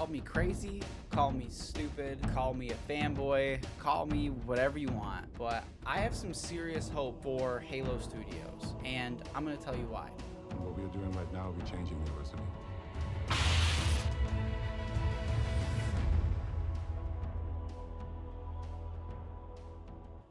Call me crazy, call me stupid, call me a fanboy, call me whatever you want, but I have some serious hope for Halo Studios, and I'm going to tell you why. What we are doing right now, we're changing university.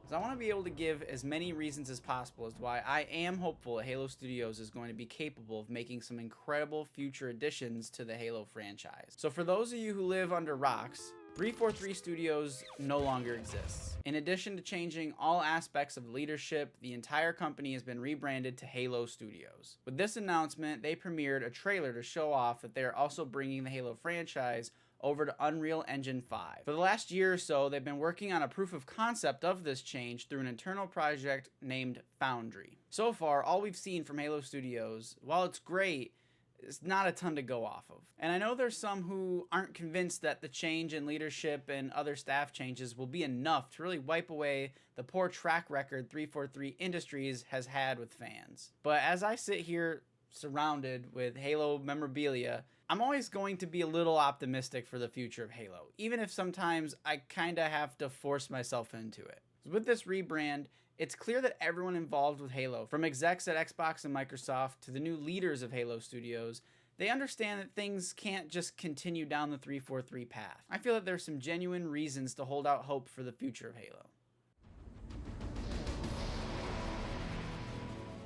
So I want to be able to give as many reasons as possible as to why I am hopeful that Halo Studios is going to be capable of making some incredible future additions to the Halo franchise. So for those of you who live under rocks, 343 Studios no longer exists. In addition to changing all aspects of leadership, the entire company has been rebranded to Halo Studios. With this announcement, they premiered a trailer to show off that they are also bringing the Halo franchise over to Unreal Engine 5. For the last year or so, they've been working on a proof of concept of this change through an internal project named Foundry. So far, all we've seen from Halo Studios, while it's great, it's not a ton to go off of. And I know there's some who aren't convinced that the change in leadership and other staff changes will be enough to really wipe away the poor track record 343 Industries has had with fans. But as I sit here surrounded with Halo memorabilia, I'm always going to be a little optimistic for the future of Halo, even if sometimes I kinda have to force myself into it. With this rebrand, it's clear that everyone involved with Halo, from execs at Xbox and Microsoft to the new leaders of Halo Studios, they understand that things can't just continue down the 343 path. I feel that there's some genuine reasons to hold out hope for the future of Halo.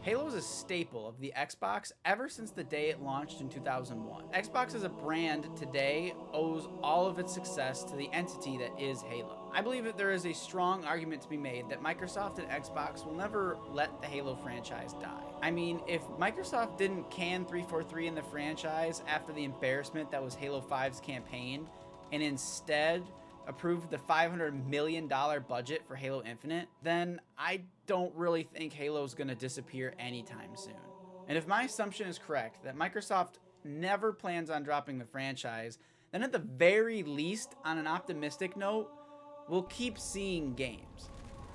Halo is a staple of the Xbox ever since the day it launched in 2001. Xbox as a brand today owes all of its success to the entity that is Halo. I believe that there is a strong argument to be made that Microsoft and Xbox will never let the Halo franchise die. I mean, if Microsoft didn't can 343 in the franchise after the embarrassment that was Halo 5's campaign, and instead approved the $500 million budget for Halo Infinite, then I don't really think Halo's gonna disappear anytime soon. And if my assumption is correct, that Microsoft never plans on dropping the franchise, then at the very least, on an optimistic note, we'll keep seeing games.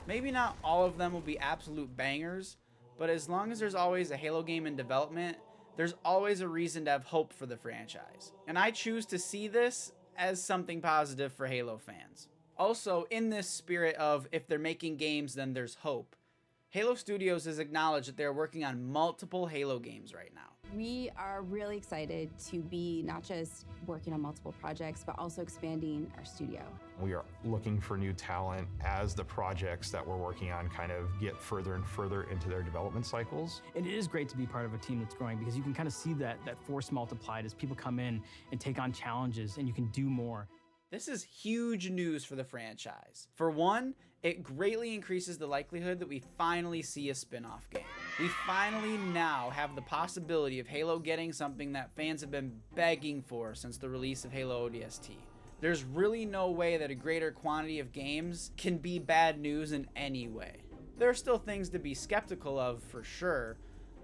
Maybe not all of them will be absolute bangers, but as long as there's always a Halo game in development, there's always a reason to have hope for the franchise. And I choose to see this as something positive for Halo fans. Also, in this spirit of if they're making games, then there's hope, Halo Studios has acknowledged that they're working on multiple Halo games right now. We are really excited to be not just working on multiple projects, but also expanding our studio. We are looking for new talent as the projects that we're working on kind of get further and further into their development cycles. And it is great to be part of a team that's growing because you can kind of see that force multiplied as people come in and take on challenges and you can do more. This is huge news for the franchise. For one, it greatly increases the likelihood that we finally see a spin-off game. We finally now have the possibility of Halo getting something that fans have been begging for since the release of Halo ODST. There's really no way that a greater quantity of games can be bad news in any way. There are still things to be skeptical of for sure,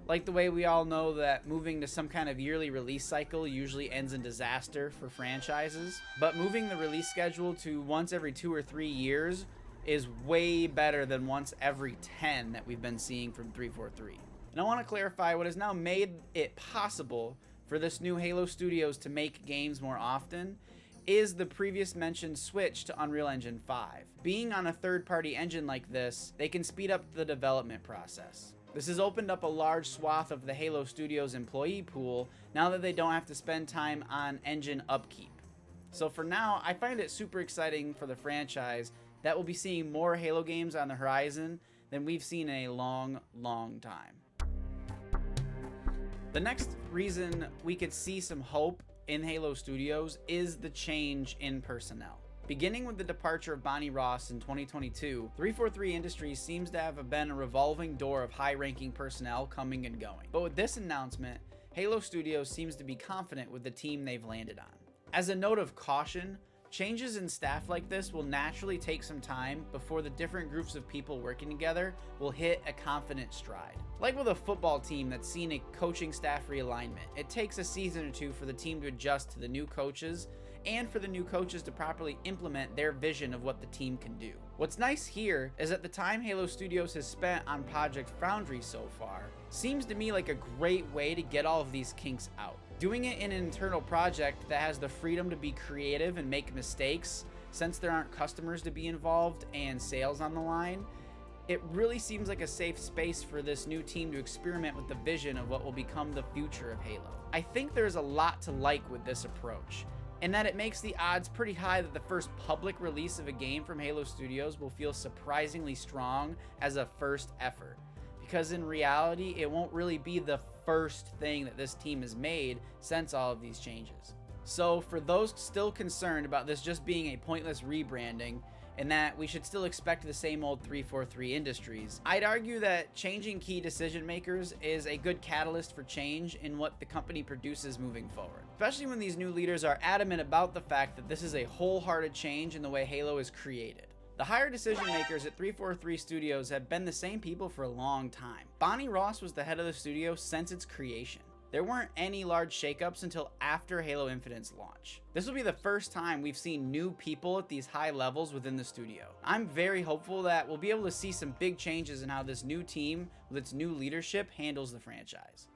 like the way we all know that moving to some kind of yearly release cycle usually ends in disaster for franchises. But moving the release schedule to once every 2 or 3 years is way better than once every 10 that we've been seeing from 343. And I want to clarify what has now made it possible for this new Halo Studios to make games more often is the previous mentioned switch to Unreal Engine 5. Being on a third-party engine like this, they can speed up the development process. This has opened up a large swath of the Halo Studios employee pool now that they don't have to spend time on engine upkeep. So for now, I find it super exciting for the franchise that we'll be seeing more Halo games on the horizon than we've seen in a long, long time. The next reason we could see some hope in Halo Studios is the change in personnel. Beginning with the departure of Bonnie Ross in 2022, 343 Industries seems to have been a revolving door of high-ranking personnel coming and going. But with this announcement, Halo Studios seems to be confident with the team they've landed on. As a note of caution, changes in staff like this will naturally take some time before the different groups of people working together will hit a confident stride. Like with a football team that's seen a coaching staff realignment, it takes a season or two for the team to adjust to the new coaches and for the new coaches to properly implement their vision of what the team can do. What's nice here is that the time Halo Studios has spent on Project Foundry so far seems to me like a great way to get all of these kinks out. Doing it in an internal project that has the freedom to be creative and make mistakes, since there aren't customers to be involved and sales on the line, it really seems like a safe space for this new team to experiment with the vision of what will become the future of Halo. I think there's a lot to like with this approach, and that it makes the odds pretty high that the first public release of a game from Halo Studios will feel surprisingly strong as a first effort. Because in reality, it won't really be the first thing that this team has made since all of these changes. So for those still concerned about this just being a pointless rebranding, and that we should still expect the same old 343 Industries, I'd argue that changing key decision makers is a good catalyst for change in what the company produces moving forward. Especially when these new leaders are adamant about the fact that this is a wholehearted change in the way Halo is created. The higher decision makers at 343 Studios have been the same people for a long time. Bonnie Ross was the head of the studio since its creation. There weren't any large shakeups until after Halo Infinite's launch. This will be the first time we've seen new people at these high levels within the studio. I'm very hopeful that we'll be able to see some big changes in how this new team with its new leadership handles the franchise.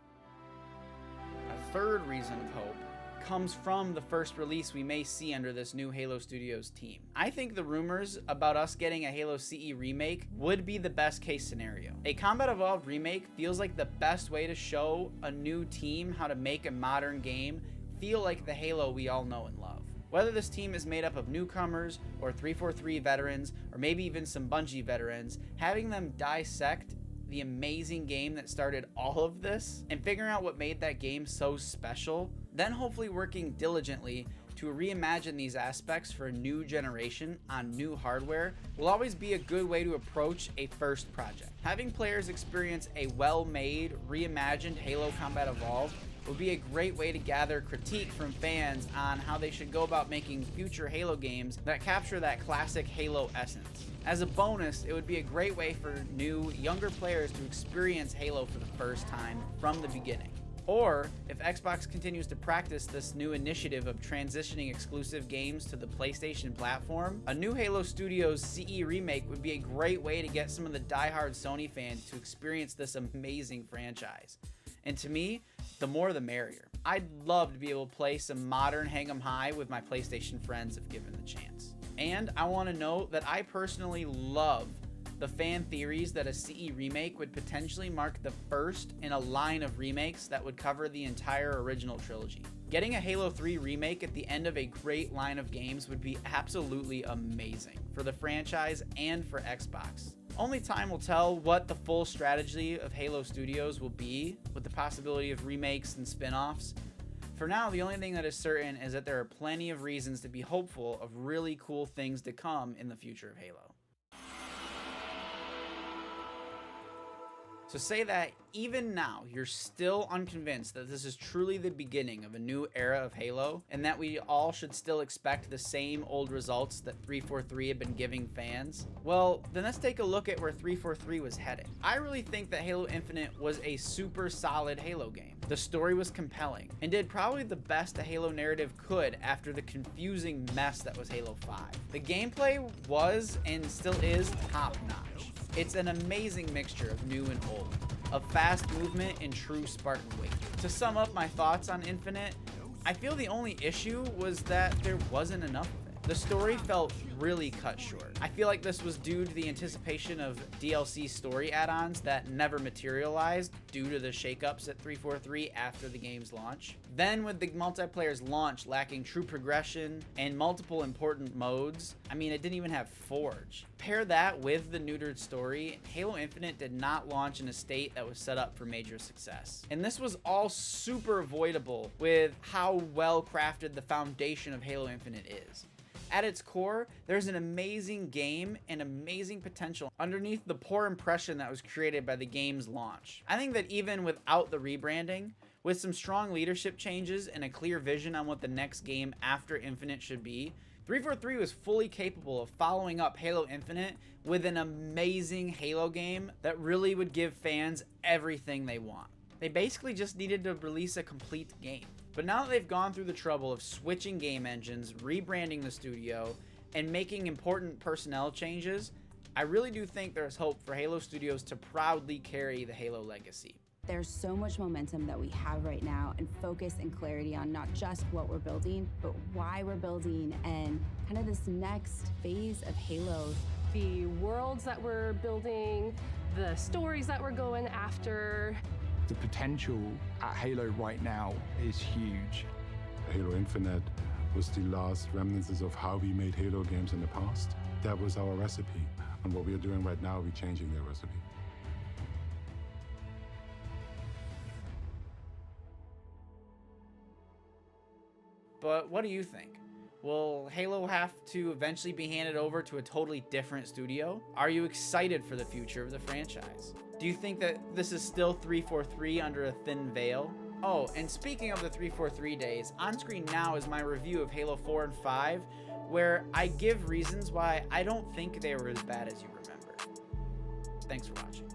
A third reason of hope comes from the first release we may see under this new Halo Studios team. I think the rumors about us getting a Halo CE remake would be the best case scenario. A Combat Evolved remake feels like the best way to show a new team how to make a modern game feel like the Halo we all know and love. Whether this team is made up of newcomers or 343 veterans, or maybe even some Bungie veterans, having them dissect the amazing game that started all of this and figuring out what made that game so special, then hopefully working diligently to reimagine these aspects for a new generation on new hardware will always be a good way to approach a first project. Having players experience a well-made, reimagined Halo Combat Evolved would be a great way to gather critique from fans on how they should go about making future Halo games that capture that classic Halo essence. As a bonus, it would be a great way for new, younger players to experience Halo for the first time from the beginning. Or, if Xbox continues to practice this new initiative of transitioning exclusive games to the PlayStation platform, a new Halo Studios CE remake would be a great way to get some of the diehard Sony fans to experience this amazing franchise. And to me, the more the merrier. I'd love to be able to play some modern Hang 'em High with my PlayStation friends if given the chance. And I want to note that I personally love the fan theories that a CE remake would potentially mark the first in a line of remakes that would cover the entire original trilogy. Getting a Halo 3 remake at the end of a great line of games would be absolutely amazing for the franchise and for Xbox. Only time will tell what the full strategy of Halo Studios will be, with the possibility of remakes and spin-offs. For now, the only thing that is certain is that there are plenty of reasons to be hopeful of really cool things to come in the future of Halo. So say that even now, you're still unconvinced that this is truly the beginning of a new era of Halo, and that we all should still expect the same old results that 343 had been giving fans. Well, then let's take a look at where 343 was headed. I really think that Halo Infinite was a super solid Halo game. The story was compelling, and did probably the best a Halo narrative could after the confusing mess that was Halo 5. The gameplay was, and still is, top-notch. It's an amazing mixture of new and old, of fast movement and true Spartan weight. To sum up my thoughts on Infinite, I feel the only issue was that there wasn't enough of it. The story felt really cut short. I feel like this was due to the anticipation of DLC story add-ons that never materialized due to the shakeups at 343 after the game's launch. Then with the multiplayer's launch lacking true progression and multiple important modes, I mean, it didn't even have Forge. Pair that with the neutered story, Halo Infinite did not launch in a state that was set up for major success. And this was all super avoidable with how well crafted the foundation of Halo Infinite is. At its core, there's an amazing game and amazing potential underneath the poor impression that was created by the game's launch. I think that even without the rebranding, with some strong leadership changes and a clear vision on what the next game after Infinite should be, 343 was fully capable of following up Halo Infinite with an amazing Halo game that really would give fans everything they want. They basically just needed to release a complete game. But now that they've gone through the trouble of switching game engines, rebranding the studio, and making important personnel changes, I really do think there's hope for Halo Studios to proudly carry the Halo legacy. There's so much momentum that we have right now, and focus and clarity on not just what we're building, but why we're building and kind of this next phase of Halo. The worlds that we're building, the stories that we're going after. The potential at Halo right now is huge. Halo Infinite was the last remnants of how we made Halo games in the past. That was our recipe. And what we are doing right now, we're changing that recipe. But what do you think? Will Halo have to eventually be handed over to a totally different studio? Are you excited for the future of the franchise? Do you think that this is still 343 under a thin veil? Oh, and speaking of the 343 days, on screen now is my review of Halo 4 and 5, where I give reasons why I don't think they were as bad as you remember. Thanks for watching.